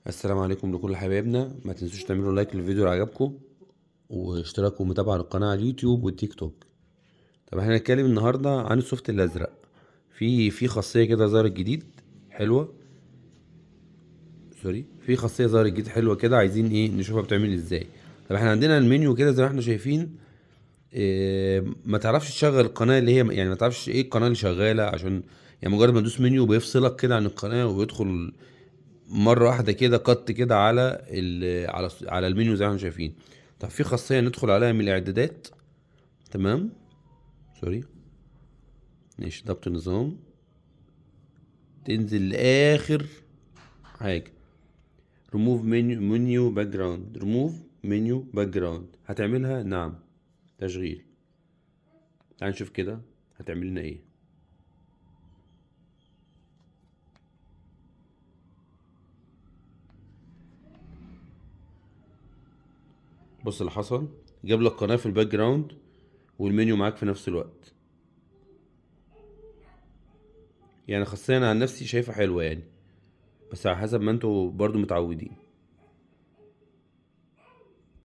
السلام عليكم لكل حبايبنا، ما تنسوش تعملوا لايك للفيديو لو عجبكم واشتراك ومتابعة للقناة على اليوتيوب والتيك توك. طب احنا هنتكلم النهاردة عن السوفت الازرق. في خاصية كده ظهرت جديد حلوة. في خاصية ظهرت جديد حلوة كده، عايزين نشوفها بتعمل ازاي. طب احنا عندنا المنيو كده زي ما احنا شايفين. ما تعرفش تشغل القناة اللي هي، يعني ما تعرفش ايه القناة اللي شغالة، عشان يعني مجرد ما تدوس منيو بيفصلك كده عن القناة ويدخل مره واحده كده قط كده على المنيو زي ما احنا شايفين. طب في خاصيه ندخل عليها من الاعدادات. تمام. سوري. ماشي، ضبط النظام. تنزل لاخر حاجه. ريموف منيو باك جراوند هتعملها، نعم. تشغيل. تعال نشوف كده هتعمل لنا ايه. بص اللي حصل، جاب لك قناه في الباك جراوند والمنيو معاك في نفس الوقت. يعني خاصية انا عن نفسي شايفها حلوه يعني، بس على حسب ما انتوا برضو متعودين.